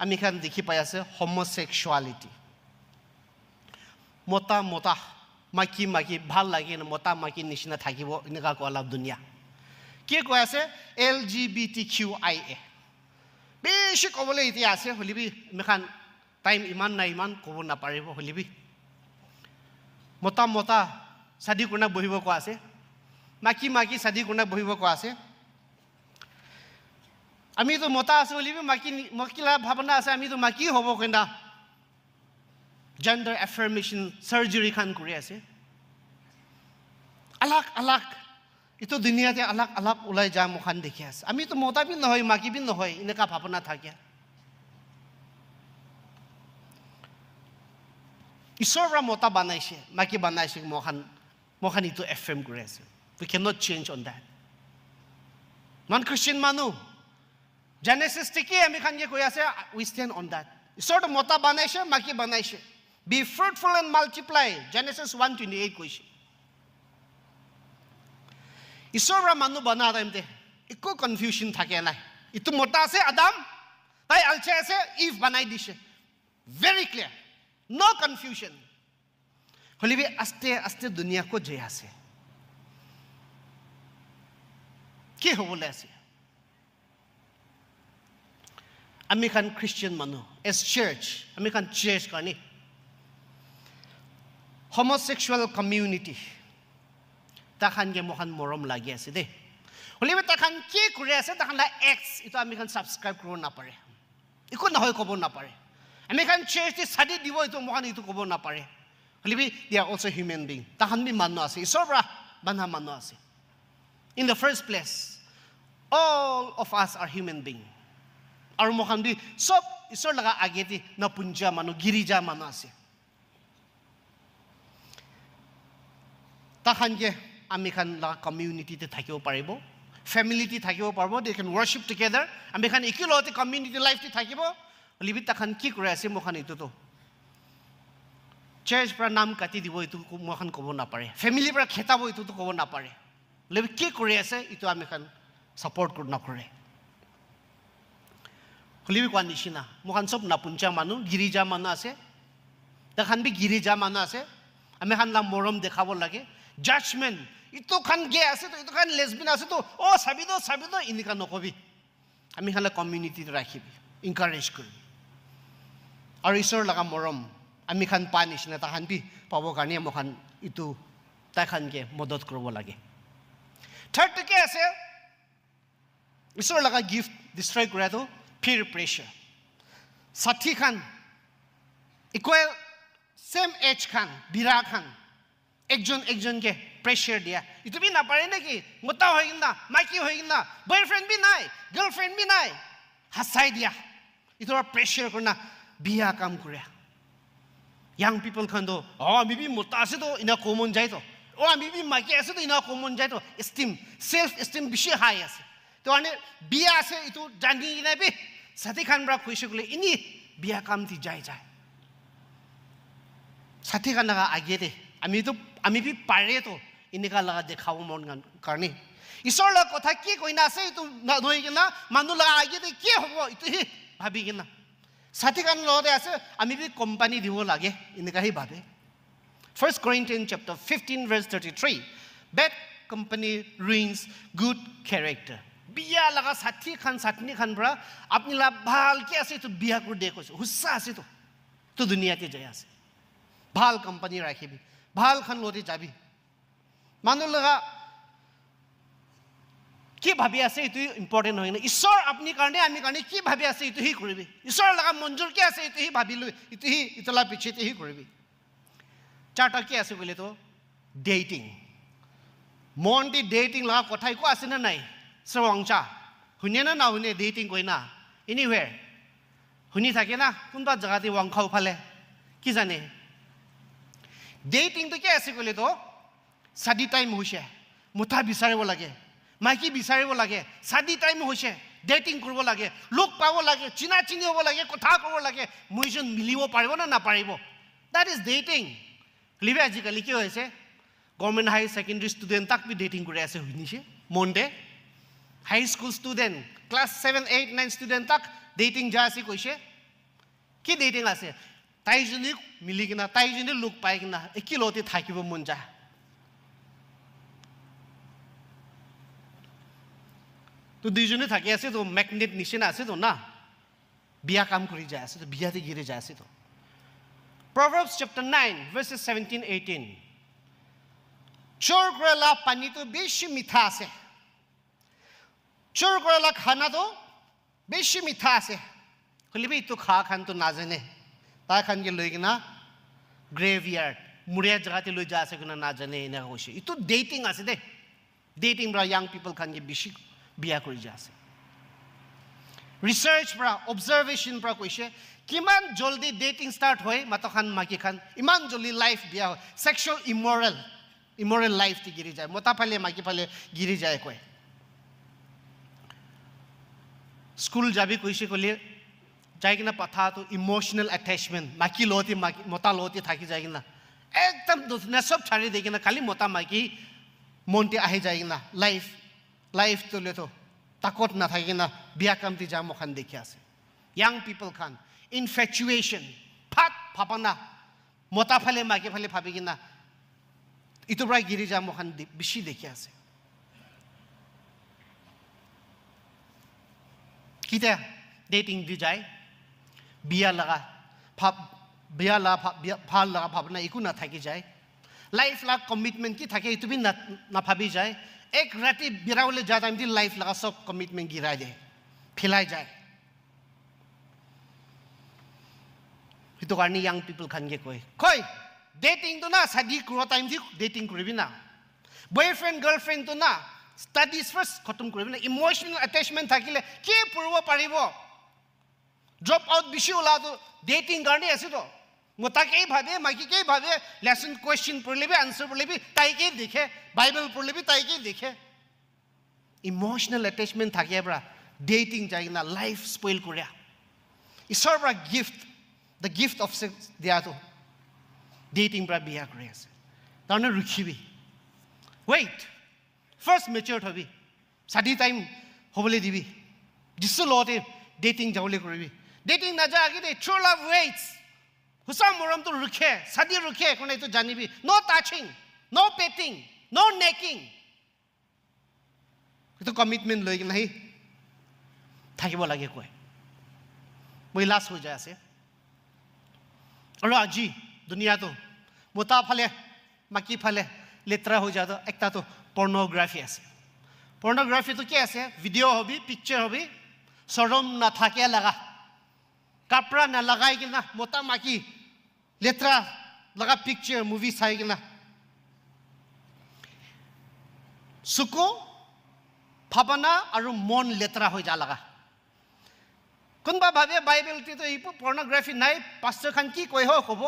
আমি খান দেখি পাই আছে হোমোসেক্সুয়ালিটি মতা মাকি ভাল লাগে মতা মাকি নিচিনা থাকিব এনেকা কলা দুনিয়া কি কৈ আছে LGBTQIA বেছি ক'বলৈ এতিয়া আছে হলিবি মেখান টাইম ইমান নাই ইমান ক'ব নাপাৰিব হলিবি মতা শাদী কোনা বহিব কোৱা আছে মাকি শাদী কোনা বহিব কোৱা আছে আমিতো মতা আছে হলিবি মাকিলা ভাৱনা আছে আমিতো মাকি হ'ব কেনা জেন্ডাৰ এফাৰ্মেশ্যন সাৰ্জাৰী খান কৰি আছে আলাক ইটো দুনিয়াতে আলাক ওলাই যা মুখান দেখি আছে আমিতো মতা বি নহয় মাকি বি নহয় এনেকা ভাৱনা থাকে ঈশ্বৰৰ মতা বনাইছে মাকি বনাইছে মখান ইটো এফাৰ্ম কৰি আছে we cannot change on that non Christian মানুহ Genesis থেকে আমি খান কৈ আছে we stand on that ঈশ্বৰটো মতা বনাইছে মাকি বনাইছে be fruitful and multiply Genesis 1:28 কৈছে ঈশ্বৰৰ মানুহ বনা টাইমতে একো কনফিউজন থাকে নাই ইটো মতা আছে আদাম তাই আলছে আছে ইভ বনাই দিছে very clear no confusion হলিবি আস্তে দুনিয়া কো জয় আছে কি হবলে আছে আমি খান খ্রিস্টান মানুহ as church আমি খান church কানি homosexual community তাখান গে মখান মৰম লাগি আছে দে হলিবি তাখান কি কৰি আছে তাখান এক্স ইটো আমি খান সাবস্ক্ৰাইব কৰিব নাপাৰে একো নহয় ক'ব নাপাৰে আমি খান চাৰ্চ সাদি দিব ইটো মখান ইটো ক'ব নাপাৰে হলিবি they are also human being তাখান বি মানুহ আছে ঈশ্বৰ বান্ধা মানুহ আছে in the first place all of us are human being আৰু মখান বি সব ঈশ্বৰ লগা আগেতি নপুঞ্জা মানুহ গিৰিজা মানুহ আছে তাখান গে আমি খান লগা কমিউনিটিতে থাকিব পাৰিব ফ্যামিলিতে থাকিব পাৰিব they can worship together আমি খান একেলগতে কমিউনিটি লাইফতে থাকিব হলিবি তাখান কি কৰি আছে মখান ইটোতো চাৰ্চ পৰা নাম কাটি দিব ইটো মখান ক'ব নাপাৰে ফ্যামিলি পৰা খেতাব ইটোতো ক'ব নাপাৰে হলিবি কি কৰি আছে ইটো আমি খান সাপোৰ্ট কৰি নকৰে হলিবি কোৱা নিচিনা মখান সব নাপুঞ্জা মানুহ গিৰিজা মানুহ আছে তাখান বি গিৰিজা মানুহ আছে আমি খান লা মৰম দেখাব লাগে জাজমেন্ট ইটো খান গে আছে তো ইটো খান লেসবিয়ান আছে তো ও সাবিদো ইনিকা নকবি আমি খান কমিউনিটিতে ৰাখিবি এনকাৰেজ কৰিবি আৰু ঈশ্বৰ লগা মৰম আমি খান পা নিচিনা তাহান বি পাব কাৰণে মখান ইটো তাখানকে মদত কৰিব লাগে থাৰ্ড কে আছে ঈশ্বৰ লগা গিফট ডিষ্ট্ৰয় কৰাটো peer pressure সাথী খান ইকুৱেল সেম এজ খান বিৰা খান একজনকে প্ৰেছাৰ দিয়া ইটো বি নাপাৰে নেকি মতা হৈ কিনা মাইকি হৈ কিনা বয়ফ্ৰেণ্ড বি নাই গাৰ্লফ্ৰেণ্ড বি নাই হাসাই দিয়া ইটোৰ প্ৰেছাৰ কৰনা বিয়া কাম কৰে ইয়াং পিপল খান তো আমি বি মতা আছে তো ইনা কমন যায় তো আমি বি মাইকি আছে তো ইনা কমন যায় তো সেলফ এষ্টিম বেছি হাই আছে তো আনে বিয়া আছে ইটো জানি কিনা বি সাথী খান বৰা কৈছে গলে ইনি বিয়া কাম দি যায় সাথী খান লগা আগেতে আমি বি পাৰে তো এনেকা লগা দেখাব মন কাৰণে ঈশ্বৰ লগা কথা কি কইনা আছে ইটো নধৰি কিনা মানুহ লগা আগেতে কি হ'ব ইটো ভাবি কিনা সাথী খান লগতে আছে আমি বি কোম্পানী দিব লাগে এনেকাহি ভাবে 1 Corinthians chapter 15 verse 33 bad company ruins good character বিয়া লগা সাথী খান পৰা আপনি লা ভাল কি আছে তো বিয়া কৰি দে কৈছে হুচ্চা আছে তো দুনিয়াতে যায় আছে ভাল কোম্পানী ৰাখিবি ভাল খান লতে যাবি মানুহ লগা কি ভাবি আছে ইটো ইম্পৰ্টেন্ট হয় না ঈশ্বৰ আপনি কাৰণে আমি কাৰণে কি ভাবি আছে ইটো হি কৰিবি ঈশ্বৰ লগা মঞ্জুৰ কি আছে ইটো হি ভাবিলো ইটো হি ইতলা পিছতে হি কৰিবি চাৰটা কি আছে কইলে তো ডেটিং মনটি ডেটিং লগা কথা কো আছে না নাই সৰংচা শুনে না শুনে ডেটিং কই না এনিৱেৰ শুনি থাকে না কোনবা জাগাতে ওয়াংখাও ফালে কি জানে ডেটিং তো কি আছে কইলে তো সাদি টাইম হৈছে মুঠা বিচাৰিব লাগে মাইকি বিচাৰিব লাগে সাদি টাইম হৈছে ডেটিং কৰিব লাগে লোক পাব লাগে চিনা চিনি হ'ব লাগে কথা ক'ব লাগে মুইজন মিলিব পাৰিব না নাপাৰিব দ্যাট ইজ ডেটিং লিবে আজিকালি কি হৈছে গভৰ্ণমেণ্ট হাই সেকেন্ডাৰী ষ্টুডেণ্ট তাক বি ডেটিং কৰি আছে শুনিছে মনতে হাই স্কুল ষ্টুডেণ্ট ক্লাছ 7 8 9 ষ্টুডেণ্ট তাক ডেটিং যা আছে কৈছে কি ডেটিং আছে তাইজনী মিলি কিনা তাইজনী লোক পাই কিনা একেলগতে থাকিব মন যায় তো দুইজনে থাকি আছে তো ম্যাগনেট নিচিনা আছে তো না বিয়া কাম কৰি যায় আছে তো বিয়াতে গিৰি যায় আছে তো Proverbs chapter 9 verses 17-18 চোৰ কৰালা পানীটো বেছি মিঠা আছে চোৰ কৰালা খানাটো বেছি মিঠা আছে হলিবি ইটো খা খানটো নাজানে তাৰ খানকে লৈ কিনা গ্ৰেভয়াৰ্ড মুৰিয়া জাগাতে লৈ যা আছে কিনা নাজানে এনে কৈছে ইটো ডেটিং আছে দে ডেটিং পৰা ইয়াং পিপল খানকে বেছি বিয়া কৰি যায় আছে ৰিচাৰ্চ পৰা অবজাৰভেশ্যন পৰা কৈছে কিমান জলদি ডেটিং ষ্টাৰ্ট হয় মাতখান মাকি খান ইমান জলদি লাইফ বিয়া হয় সেক্সুৱেল ইমৰেল লাইফ টি গিৰি যায় মতা ফালে মাকি ফালে গিৰি যায় কয় স্কুল যাবি কৈছে কলি যাই কিনা পাথাটো ইমোশনাল অ্যাটাচমেন্ট মাকি লতি মতা লতি থাকি যায় কিনা একদম দুসনা সব ছাড়ি দে কিনা খালি মতা মাকি মনটি আহি যায় কিনা লাইফ তোলে তো তাকত না থাকি কিনা বিয়া কামতি যা মখান দেখি আছে ইয়াং পিপল খান infatuation ফাট ফাপানা মতা ফালে মাকি ফালে ভাবি কিনা ইটো প্রায় গিরি যা মখান বেশি দেখি আছে কিতা ডেটিং দি যায় বিয়া লাগা ভাল লাগা ভাবনা একো না থাকি যায় লাইফ লাগ কমিটমেন্ট কি থাকে ইটো বি না ভাবি যায় এক রাতি বিরাউলে যা টাইম দি লাইফ লাগা সব কমিটমেন্ট গিরাই দে ফেলাই যায় ইটো কারণে ইয়াং পিপল খানকে কয় ডেটিং তো না শাদি করা টাইম দি ডেটিং করবি না বয়ফ্রেন্ড গার্লফ্রেন্ড তো না স্টাডিজ ফার্স্ট খতম করবি না ইমোশনাল অ্যাটাচমেন্ট থাকিলে কি পড়ব পারিব ড্রপ আউট বেশি ওলা তো ডেটিং কারণে আছে তো মোতাকেই ভাবে মাইকিকেই ভাবে লেসন কোয়েশ্চন পড়লেবি আনসার পড়লেবি তাইকেই দেখে বাইবেল পড়লেবি তাইকেই দেখে ইমোশনাল অ্যাটাচমেন্ট থাকিয়ে পৰা ডেটিং যাই না লাইফ স্পয়েল কৰিয়া ঈশ্বৰ পৰা gift the gift of sex dia to dating pra biya kore ase tarne rukhibi wait first matured hobi sadi time hobole dibi jisu lote dating jawle koribi dating na ja agi de true love waits husam moram to rukhe sadi rukhe kone to janibi no touching no petting no necking to commitment loi nahi থাকিব লাগে কয় মই লাস হৈ যায় আছে और आज दुनिया तो मोता फले मकी फले लेतरा हो जाता एक तो पोर्नोग्राफी ऐसे पोर्नोग्राफी तो क्या ऐसे वीडियो होबी पिक्चर होबी सरम ना था क्या लगा कपड़ा ना लगाए कि ना मोता मकी लेतरा लगा पिक्चर मूवी साई कि ना सुको भावना और मन लेतरा हो जा लगा কোনবা ভাবে বাইবেল তি তো এই পর্নোগ্রাফি নাই পাস্টার খান কি কই হয় কব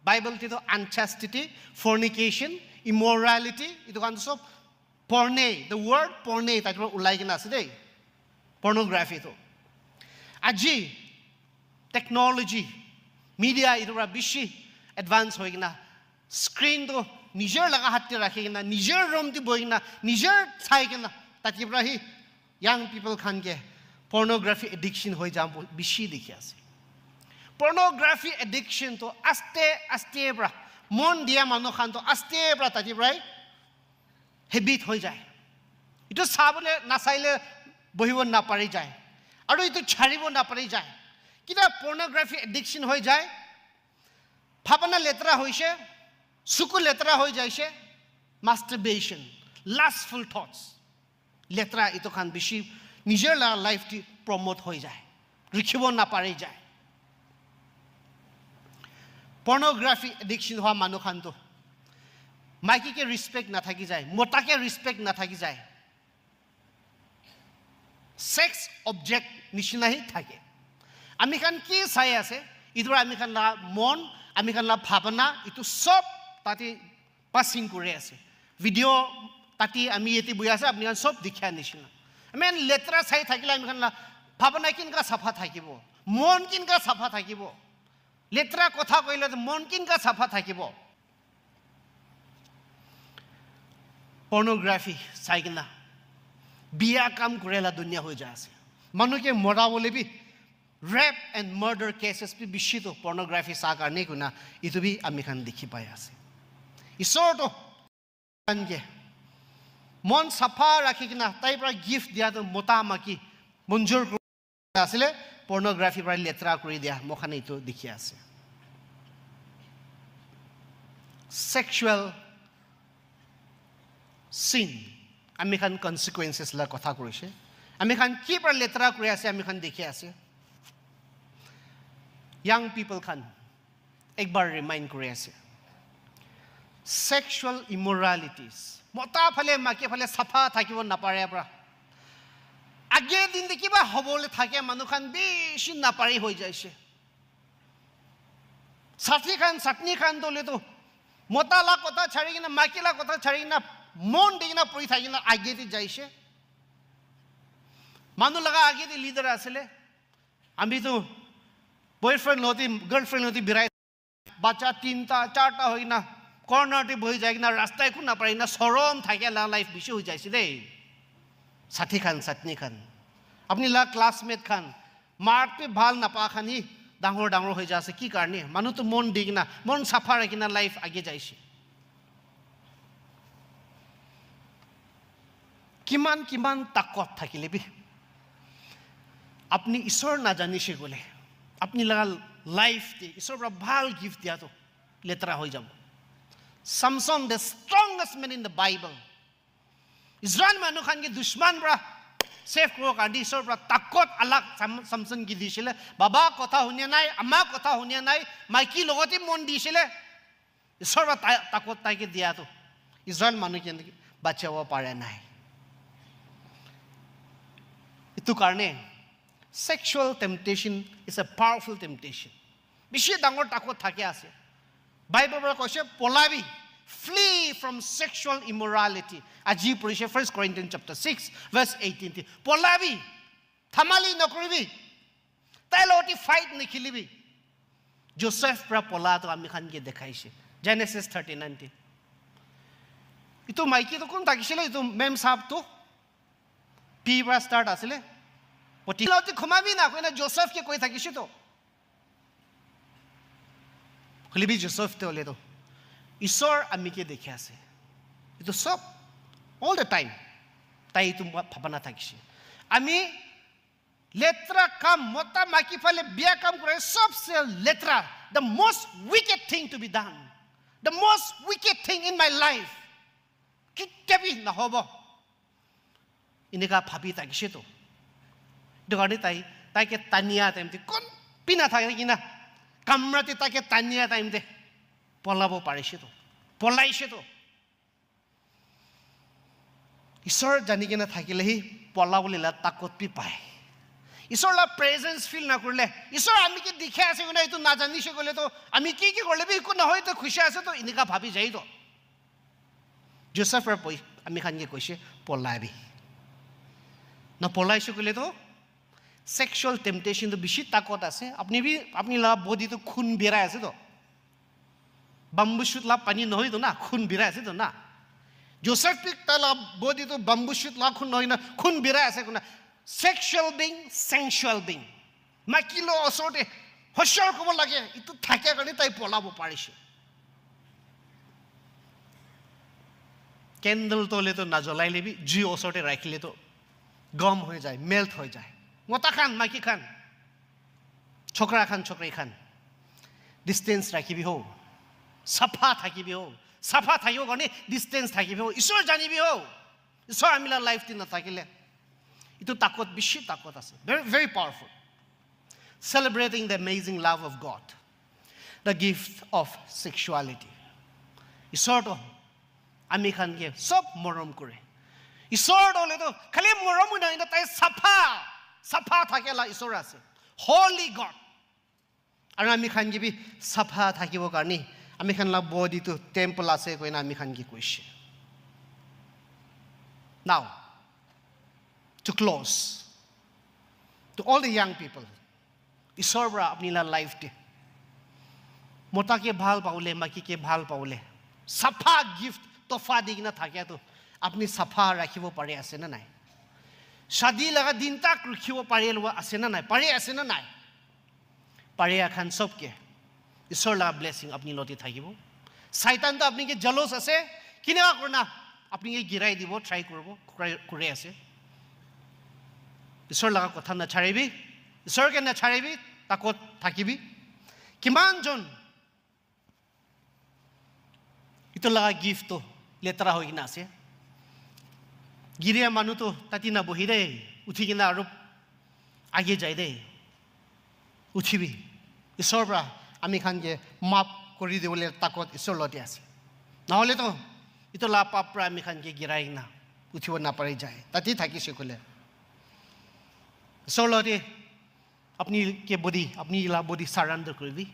বাইবেল তি তো আনচাস্টিটি ফর্নিকেশন ইমোরালিটি ইটো কান সব পর্নে দ্য ওয়ার্ড পর্নে তাইতো উলাই কিনা আছে দেই পর্নোগ্রাফি তো আজি টেকনোলজি মিডিয়া ইটো বেশি এডভান্স হৈ কিনা স্ক্রিন তো নিজের লাগা হাতে রাখি কিনা নিজের রুম দি বই কিনা নিজের চাই কিনা তাকি প্রাহি young people Khan K pornography addiction hoy jam bishi dekhi ase pornography addiction to aste bra mon dia manu khan to aste bra tati brai habit hoy jay ito sabole na saile bohibo na pari jay aru ito chharibo na pari jay kida pornography addiction hoy jay bhabana letra hoise suku letra hoy jaise masturbation lustful thoughts letra ito khan bishi নিজের লাইফটি promote হয়ে যায় রিখিব না পারে যায় pornography addiction হওয়া মানুষ খান তো মাইকিকে respect না থাকি যায় মোটাকে রেসপেক্ট না থাকি যায় সেক্স অবজেক্ট নিচিনাহি থাকে আমি খান কি চাই আছে ইটোৰ আমি খান মন আমি খান ভাবনা ইটো সব তাতে পাসিং করে আছে ভিডিও তাতে আমি এতে বই আছে আপনি সব দেখিয়া নিচিনা আমি লেতরা চাই থাকিলে আমি ভাবনা কিনকা সাফা থাকিব মন কিনকা সাফা থাকিব লেতরা কথা কইলে মন কিনকা সাফা থাকিব পর্নোগ্রাফি চাই কিনা বিয়া কাম করেলা দুনিয়া হৈ যায় আছে মানুষকে মরা বলে বি রেপ এন্ড মার্ডার কেসেস বি বেশি তো পর্নোগ্রাফি চা কাৰণে কিনা ইটো বি আমি খান দেখি পাই আছে ঈশ্বৰ তো কানকে মন সাফা ৰাখি কিনা তাই পৰা গিফট দিয়া তো মোটা মাকি মঞ্জুৰ আসলে পৰ্নোগ্ৰাফি পৰা লেতেৰা কৰি দিয়া মখানে এইটো দেখি আছে sexual sin আমি খান consequences লা কথা কৰিছে আমি খান কি পৰা লেতেৰা কৰি আছে আমি খান দেখি আছে young people খান একবাৰ ৰিমাইন্ড কৰি আছে sexual immoralities মতা ফালে মাকে ফালে সাফা থাকিব নাপাৰে পৰা আগে দিন দেখিবা হবলে থাকে মানুহ খান বেছি নাপাৰি হৈ যাইছে চাটনি খান দলে তো মতালা কথা ছাড়ি কিনা মাকিলা কথা ছাড়ি কিনা মন দি কিনা পৰি থাকি কিনা আগে দি যাইছে মানুহ লগা আগে দি লিডাৰ আছিলে আমি তো বয়ফ্ৰেণ্ড লতি গাৰ্লফ্ৰেণ্ড লতি বিৰাই বাচ্চা 3টা 4টা হৈ না কৰ্নাৰতে বহি যায় কিনা ৰাস্তা একো নাপাৰি না সৰম থাকে লাইফ বেছি হৈ যাইছে দেই সাথী খান চাটনি খান আপনি লা ক্লাসমেট খান মাৰ্কতে ভাল নাপা খানি ডাঙৰ ডাঙৰ হৈ যাছে কি কাৰণে মানুহ তো মন দি কিনা মন সাফা ৰাখিনা লাইফ আগে যাইছে কিমান তাকত থাকিলে বি আপনি ঈশ্বৰ নাজানিছে গলে আপনি লাগা লাইফ দি ঈশ্বৰ পৰা ভাল গিফট দিয়া তো লেতৰা হৈ যাব Samson the strongest man in the Bible Israel মানুহ খান কি দুশ্মন পৰা সেফ কৰক আৰু ঈশ্বৰৰ পৰা তাকত আলাক Samson কি দিছিলে বাবা কথা শুনিয়া নাই আমা কথা শুনিয়া নাই মাইকি লগতে মন দিছিলে ঈশ্বৰৰ পৰা তাকত তাইকে দিয়াটো ইজৰাইল মানুহ কি বাচাব পাৰে নাই ইটো কাৰণে sexual temptation is a powerful temptation বেছি ডাঙৰ তাকত থাকে আছে বাইবেল পৰা কৈছে পলাবি flee from sexual immorality আজি পঢ়িছে 1 Corinthians chapter 6 verse 18 পলাবি থামালি নকৰিবি তাই লগতে ফাইট নখিলিবি জোসেফ পৰা পলাটো আমি খানকে দেখাইছে Genesis 30:19 ইটো মাইকি তো কোন থাকিছিল ইটো মেম সাহেব তো পি পৰা ষ্টাৰ্ট আছিল পটিলতে ঘুমাবি না কইনা জোসেফ কে কৈ থাকিছে তো খুলিবি জোসেফ তে হলে তো ঈশ্বৰ আমিকে দেখি আছে ইটো সব অল দ্য টাইম তাই ইটো ভাবনা থাকিছে আমি লেতৰা কাম মতা মাকি ফালে বিয়া কাম কৰে সবসে লেতৰা the most wicked thing to be done the most wicked thing in my life কিতাবি নহব ইনেকা ভাবি থাকিছে তো দোকানে তাইকে তানিয়া টাইমতে কোন পিনা থাকে কিনা কামৰাতে তাকে তানিয়া টাইমতে পলাব পাৰিছে তো পলাইছে তো ঈশ্বৰ জানি কিনা থাকিলেহি পলাবলৈ তাকত পি পায় ঈশ্বৰৰ প্ৰেজেন্স ফিল নকৰিলে ঈশ্বৰ আমি কি দেখে আছে কোনে এইটো নাজানিছে গলে তো আমি কি কৰিলে বি একো নহয় তো খুশি আছে তো এনেকা ভাবি যাই তো জোসেফৰ আমি খানকে কৈছে পলাবি না পলাইছে গলে তো sexual temptation তো বেছি তাকত আছে আপনি লা বডি তো খুন বেৰাই আছে তো বাম্বু শুট লা পানী নহয় তো না খুন বেৰাই আছে তো না জোসেফ পিক তালা বডি তো বাম্বু শুট লা খুন নহয় না খুন বেৰাই আছে কোনা sexual being sensual being মাকিলো ওচৰতে হস্যৰ ক'ব লাগে ইটো থাকে কাৰণে তাই পলাব পাৰিছে কেন্ডল তলে তো না জ্বলাই লিবি জি ওচৰতে ৰাখিলে তো গম হৈ যায় মেল্ট হৈ যায় মতা খান মাইকি খান ছোকৰা খান ছোকৰি খান ডিস্টেন্স ৰাখিবি হও সাফা থাকিবি হও সাফা থাকিব কাৰণে ডিস্টেন্স থাকিবি হও ঈশ্বৰ জানিবি হও ঈশ্বৰ আমিলা লাইফ দি নাথাকিলে ইটো তাকত বেছি তাকত আছে very very powerful celebrating the amazing love of God the gift of sexuality ঈশ্বৰটো আমি খানকে সব মৰম কৰে ঈশ্বৰ দলে তো খালি মৰম নাই না তাই সাফা থাকেলা ঈশ্বৰ আছে holy God আৰু আমি খান গিবি সাফা থাকিব কাৰণে আমি খান লা বডি তো টেম্পল আছে কইনা আমি খান কি কৈছে now to close to all the young people ঈশ্বৰ পৰা আপনি লা লাইফ দে মতাকে ভাল পাউলে মাকিকে ভাল পাউলে সাফা গিফট তোফা দিগনা থাকে তো আপনি সাফা ৰাখিব পাৰে আছে না নাই শাদি লগা দিন তাক ৰাখিব পাৰে আছে না নাই পাৰে আছে না নাই পাৰে এখন সবকে ঈশ্বৰ লা ব্লেসিং আপনি লতি থাকিব শয়তান তো আপনি কে জলস আছে কিনা কৰনা আপনি কে গিৰাই দিব ট্ৰাই কৰিব কৰে আছে ঈশ্বৰ লগা কথা না ছাড়িবি ঈশ্বৰকে নাচাৰিবি তাকত থাকিবি কিমানজন ইটো লগা গিফ্টটো লেতেৰা হৈ কিনে আছে গিৰিয়া মানুহটো তাতি নবহি দেই উঠি কিনে আৰু আগে যায় দেই উঠিবি ঈশ্বৰৰ পৰা আমি খানকে মাপ কৰি দিবলৈ তাকত ঈশ্বৰ লতে আছে নহ'লেতো ইটো লা পাপ পৰা আমি খানকে গিৰাই না উঠিব নাপাৰি যায় তাতে থাকিছে ক'লে ঈশ্বৰ লতে আপনি কে বডি আপনি ইলা বডি সাৰেন্ডাৰ কৰবি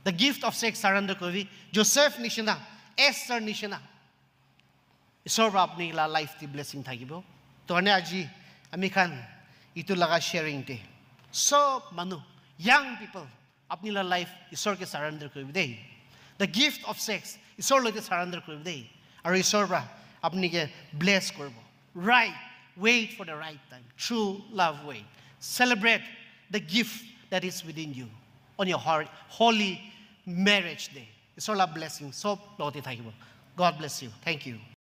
the gift of sex surrender কৰবি জোসেফ নিচিনা এষ্টাৰ নিচিনা ঈশ্বৰৰ পৰা আপনি ইলা লাইফ দি ব্লেছিং থাকিব তোনে আজি আমি খান ইটো লগা শেয়াৰিং দে সব মানুহ young people আপনি ইলা লাইফ ঈশ্বৰকে সাৰেন্ডাৰ কৰবি দেই দ্য গিফট অফ সেক্স ঈশ্বৰ লতে সাৰেন্ডাৰ কৰবি দেই আৰু ঈশ্বৰৰ পৰা আপনি কে ব্লেছ করব right wait for the right time true love wait celebrate the gift that is within you on your heart holy marriage day it's all a blessing so God bless you thank you